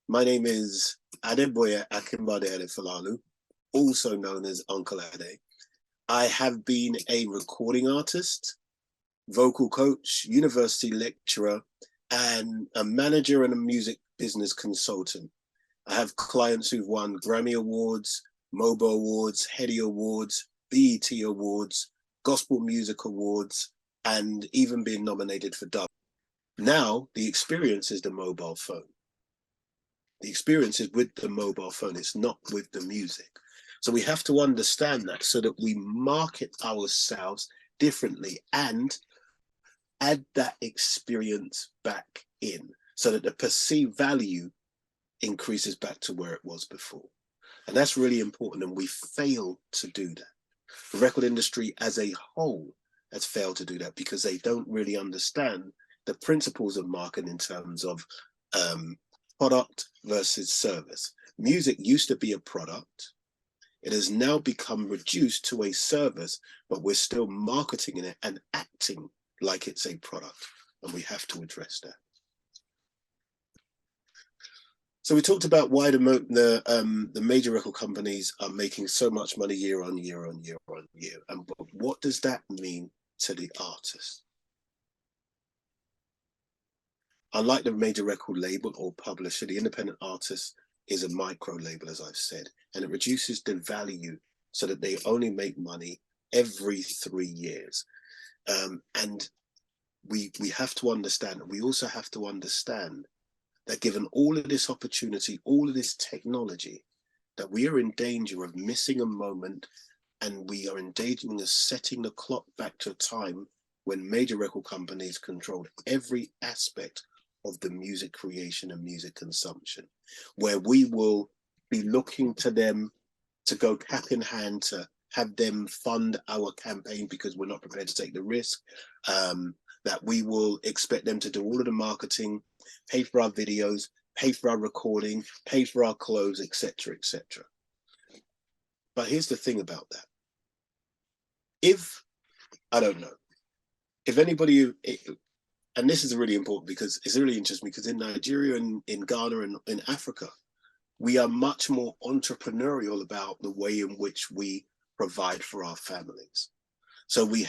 My name is Adeboye Akimbade Adefalalu, also known as Uncle Ade. I have been a recording artist, vocal coach, university lecturer, and a manager and a music business consultant. I have clients who've won Grammy Awards, MOBO Awards, Hetty Awards, BET Awards, Gospel Music Awards, and even been nominated for Dove. Now, the experience is the mobile phone. The experience is with the mobile phone, it's not with the music. So we have to understand that so that we market ourselves differently and add that experience back in so that the perceived value increases back to where it was before. And that's really important, and we fail to do that. The record industry as a whole has failed to do that because they don't really understand the principles of marketing in terms of product versus service. Music used to be a product. It has now become reduced to a service, but we're still marketing it and acting like it's a product, and we have to address that. So we talked about why the major record companies are making so much money year on year on year on year, and what does that mean to the artist? Unlike the major record label or publisher, the independent artist is a micro label, as I've said, and it reduces the value so that they only make money every 3 years. And we have to understand, we also have to understand that given all of this opportunity, all of this technology, that we are in danger of missing a moment, and we are in danger of setting the clock back to a time when major record companies controlled every aspect of the music creation and music consumption, where we will be looking to them to go cap in hand to have them fund our campaign because we're not prepared to take the risk, that we will expect them to do all of the marketing, pay for our videos, pay for our recording, pay for our clothes, etc., etc. But here's the thing about that. If, I don't know, if anybody, and this is really important because it's really interesting because in Nigeria and in Ghana and in Africa, we are much more entrepreneurial about the way in which we provide for our families. So we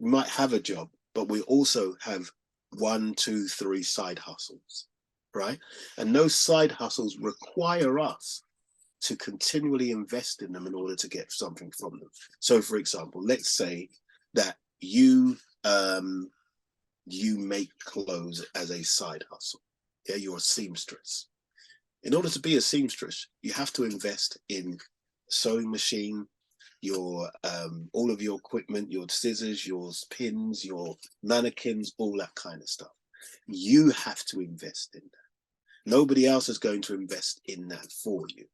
might have a job, but we also have 1, 2, 3 side hustles, right? And those side hustles require us to continually invest in them in order to get something from them. So for example, let's say that you make clothes as a side hustle. Yeah, you're a seamstress. In order to be a seamstress, you have to invest in a sewing machine, your all of your equipment, your scissors, your pins, your mannequins, all that kind of stuff. You have to invest in that. Nobody else is going to invest in that for you.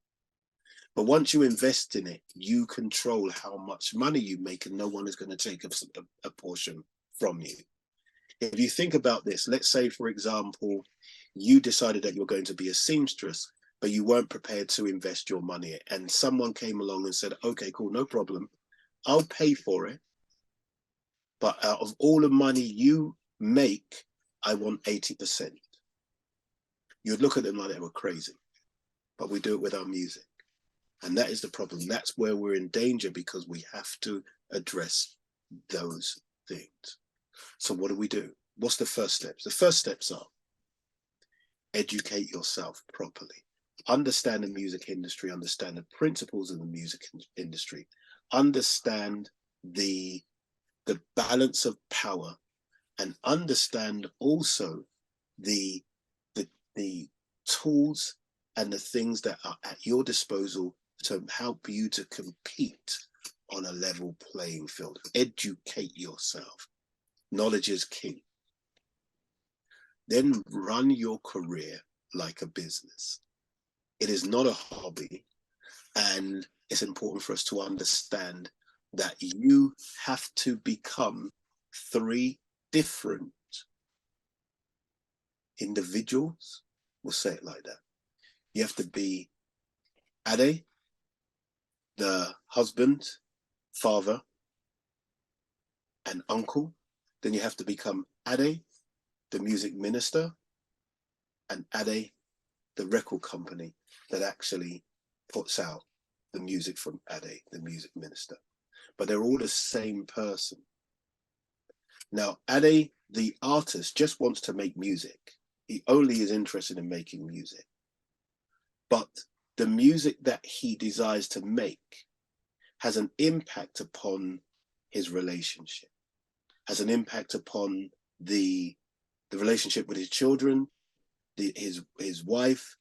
But once you invest in it, you control how much money you make, and no one is going to take a portion from you. If you think about this, let's say, for example, you decided that you're going to be a seamstress, but you weren't prepared to invest your money, and someone came along and said, okay, cool, no problem, I'll pay for it, but out of all the money you make, I want 80%. You'd look at them like they were crazy, but we do it with our music. And that is the problem. That's where we're in danger, because we have to address those things. So what do? What's the first steps? The first steps are educate yourself properly. Understand the music industry, understand the principles of the music industry, understand the balance of power, and understand also the tools and the things that are at your disposal to help you to compete on a level playing field. Educate yourself. Knowledge is king. Then run your career like a business. It is not a hobby, and it's important for us to understand that you have to become 3 different individuals. We'll say it like that. You have to be Ade, the husband, father, and uncle. Then you have to become Ade, the music minister, and Ade, the record company that actually puts out the music from Ade, the music minister. But they're all the same person. Now, Ade, the artist, just wants to make music. He only is interested in making music. But the music that he desires to make has an impact upon his relationship, has an impact upon the relationship with his children, his wife,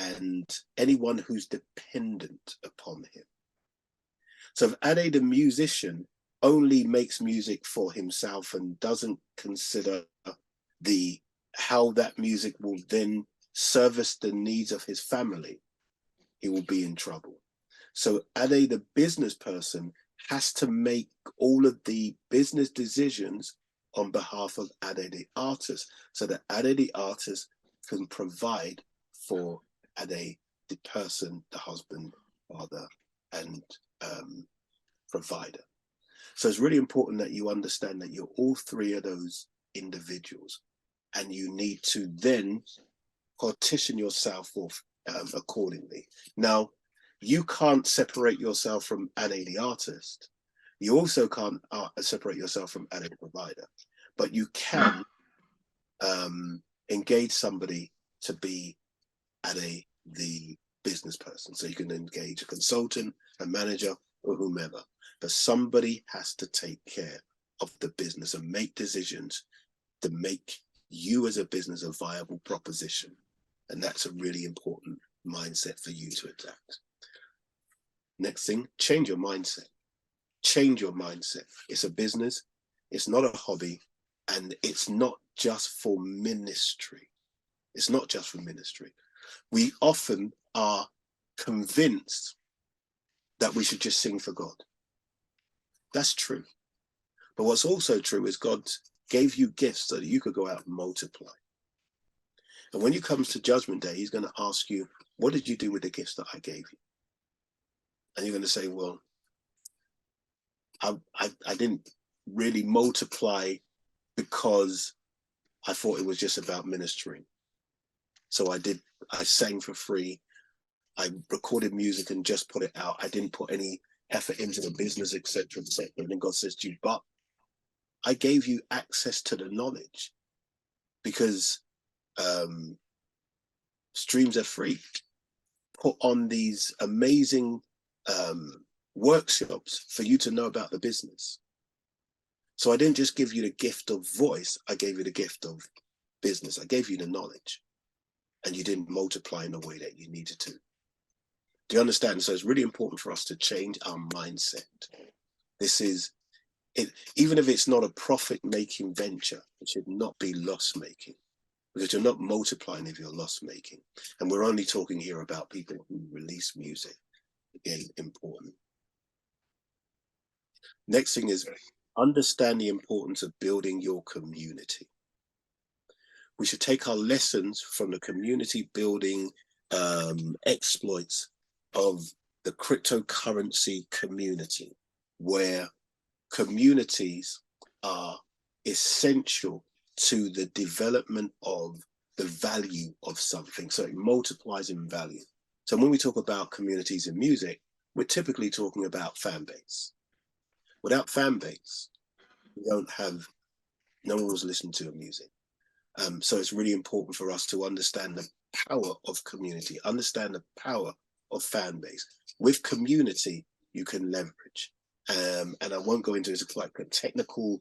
and anyone who's dependent upon him. So if Ade, the musician, only makes music for himself and doesn't consider how that music will then service the needs of his family, he will be in trouble. So Ade, the business person, has to make all of the business decisions on behalf of Ade, the artist, so that Ade, the artist, can provide for Ade, the person, the husband, father, and provider. So it's really important that you understand that you're all three of those individuals, and you need to then partition yourself off accordingly. Now, you can't separate yourself from Ade, the artist. You also can't separate yourself from Ade, the provider, but you can engage somebody to be Ade, the business person. So you can engage a consultant, a manager, or whomever, but somebody has to take care of the business and make decisions to make you as a business a viable proposition. And that's a really important mindset for you to adapt. Next thing, change your mindset. Change your mindset. It's a business, it's not a hobby, and it's not just for ministry. It's not just for ministry. We often are convinced that we should just sing for God. That's true. But what's also true is God gave you gifts so that you could go out and multiply. And when you comes to Judgment Day, he's going to ask you, what did you do with the gifts that I gave you? And you're going to say, well, I didn't really multiply because I thought it was just about ministering. So I sang for free. I recorded music and just put it out. I didn't put any effort into the business, etc., etc. And then God says to you, but I gave you access to the knowledge because streams are free. Put on these amazing workshops for you to know about the business. So I didn't just give you the gift of voice, I gave you the gift of business. I gave you the knowledge, and you didn't multiply in the way that you needed to. Do you understand? So it's really important for us to change our mindset. This is it, even if it's not a profit-making venture, it should not be loss-making, because you're not multiplying if you're loss-making. And we're only talking here about people who release music. Again, important. Next thing is understand the importance of building your community. We should take our lessons from the community building exploits of the cryptocurrency community, where communities are essential to the development of the value of something. So it multiplies in value. So when we talk about communities in music, we're typically talking about fan base. Without fan base, we don't have, no one was listening to your music. So it's really important for us to understand the power of community, understand the power of fan base. With community, you can leverage. And I won't go into it, it's quite a technical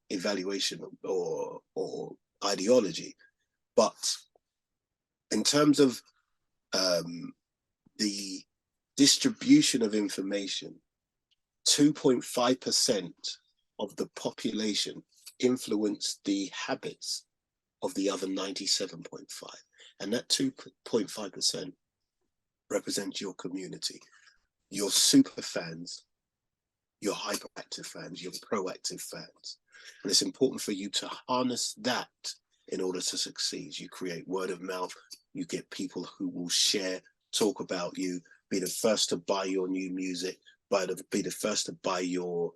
evaluation or ideology. But in terms of the distribution of information, 2.5% of the population influence the habits of the other 97.5%. And that 2.5% represents your community, your super fans, your hyperactive fans, your proactive fans. And it's important for you to harness that in order to succeed. You create word of mouth, you get people who will share, talk about you, be the first to buy your new music, be the first to buy your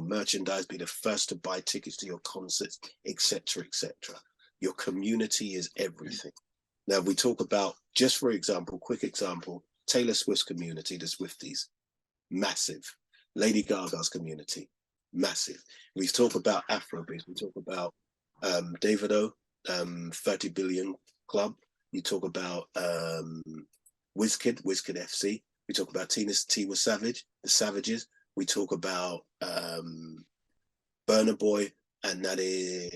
merchandise, be the first to buy tickets to your concerts, etc., etc. Your community is everything. Now we talk about, just for example, quick example, Taylor Swift's community, the Swifties, massive. Lady Gaga's community, massive. We talk about Afrobeats. We talk about Davido, 30 Billion Club. You talk about Wizkid FC. We talk about Tiwa Savage, the Savages. We talk about Burna Boy, and that is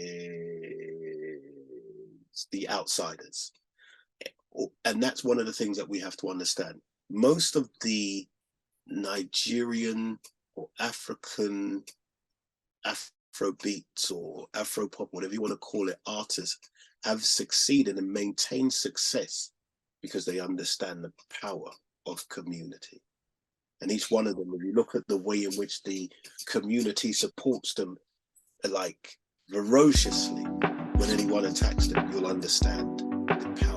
the Outsiders. And that's one of the things that we have to understand. Most of the Nigerian or African Afrobeats or Afropop, whatever you want to call it, artists have succeeded and maintained success because they understand the power of community. And each one of them, when you look at the way in which the community supports them, like ferociously, when anyone attacks them, you'll understand the power